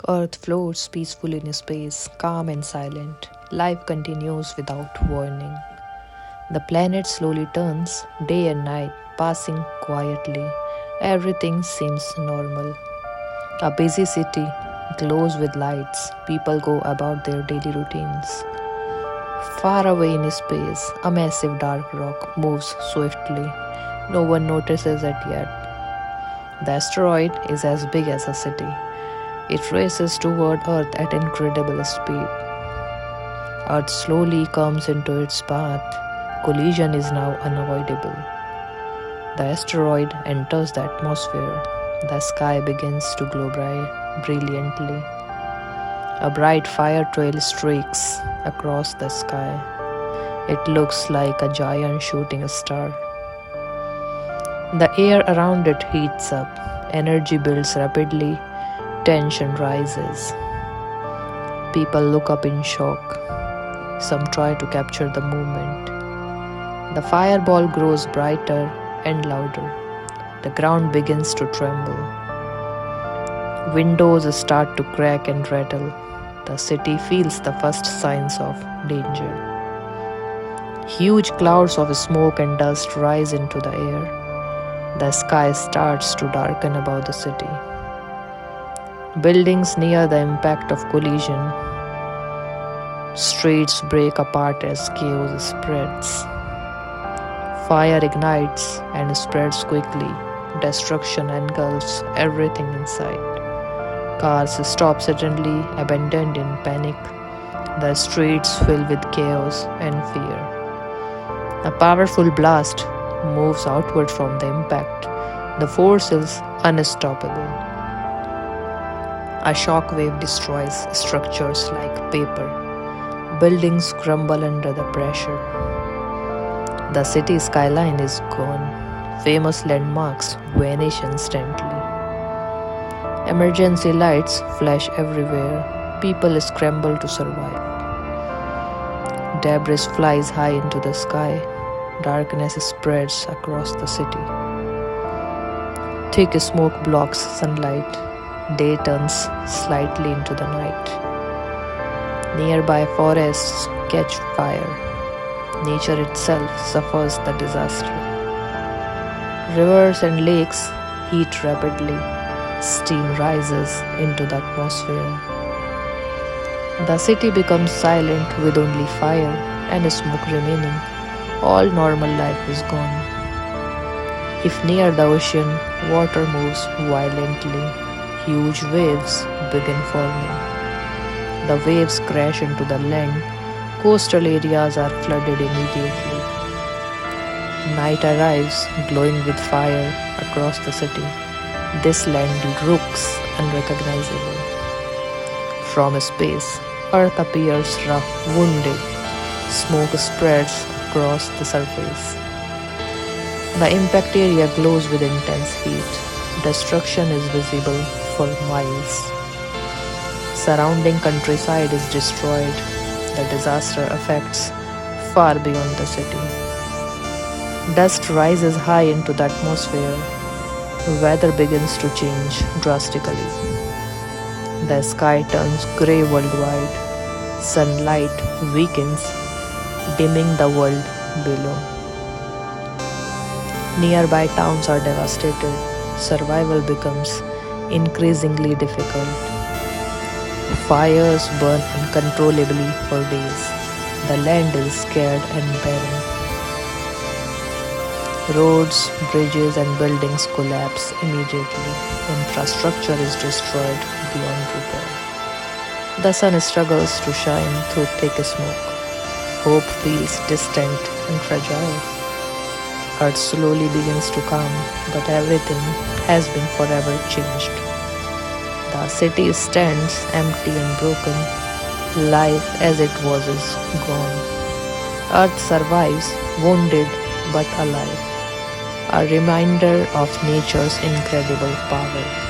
Earth floats peacefully in space, calm and silent. Life continues without warning. The planet slowly turns, day and night, passing quietly. Everything seems normal. A busy city glows with lights. People go about their daily routines. Far away in space, a massive dark rock moves swiftly. No one notices it yet. The asteroid is as big as a city. It races toward Earth at incredible speed. Earth slowly comes into its path. Collision is now unavoidable. The asteroid enters the atmosphere. The sky begins to glow brilliantly. A bright fire trail streaks across the sky. It looks like a giant shooting star. The air around it heats up. Energy builds rapidly. Tension rises. People look up in shock. Some try to capture the movement. The fireball grows brighter and louder. The ground begins to tremble. Windows start to crack and rattle. The city feels the first signs of danger. Huge clouds of smoke and dust rise into the air. The sky starts to darken above the city. Buildings near the impact of collision. Streets break apart as chaos spreads. Fire ignites and spreads quickly. Destruction engulfs everything in sight. Cars stop suddenly, abandoned in panic. The streets fill with chaos and fear. A powerful blast moves outward from the impact. The force is unstoppable. A shockwave destroys structures like paper. Buildings crumble under the pressure. The city skyline is gone. Famous landmarks vanish instantly. Emergency lights flash everywhere. People scramble to survive. Debris flies high into the sky. Darkness spreads across the city. Thick smoke blocks sunlight. Day turns slightly into the night. Nearby forests catch fire. Nature itself suffers the disaster. Rivers and lakes heat rapidly. Steam rises into the atmosphere. The city becomes silent with only fire and smoke remaining. All normal life is gone. If near the ocean, water moves violently. Huge waves begin forming. The waves crash into the land. Coastal areas are flooded immediately. Night arrives, glowing with fire across the city. This land looks unrecognizable. From space, Earth appears rough, wounded. Smoke spreads across the surface. The impact area glows with intense heat. Destruction is visible for miles. Surrounding countryside is destroyed. The disaster affects far beyond the city. Dust rises high into the atmosphere. Weather begins to change drastically. The sky turns grey worldwide. Sunlight weakens, dimming the world below. Nearby towns are devastated. Survival becomes increasingly difficult. Fires burn uncontrollably for days. The land is scared and barren. Roads, bridges, and buildings collapse immediately. Infrastructure is destroyed beyond repair. The sun struggles to shine through thick smoke. Hope feels distant and fragile. Earth slowly begins to calm, but everything has been forever changed. The city stands empty and broken. Life as it was is gone. Earth survives, wounded but alive. A reminder of nature's incredible power.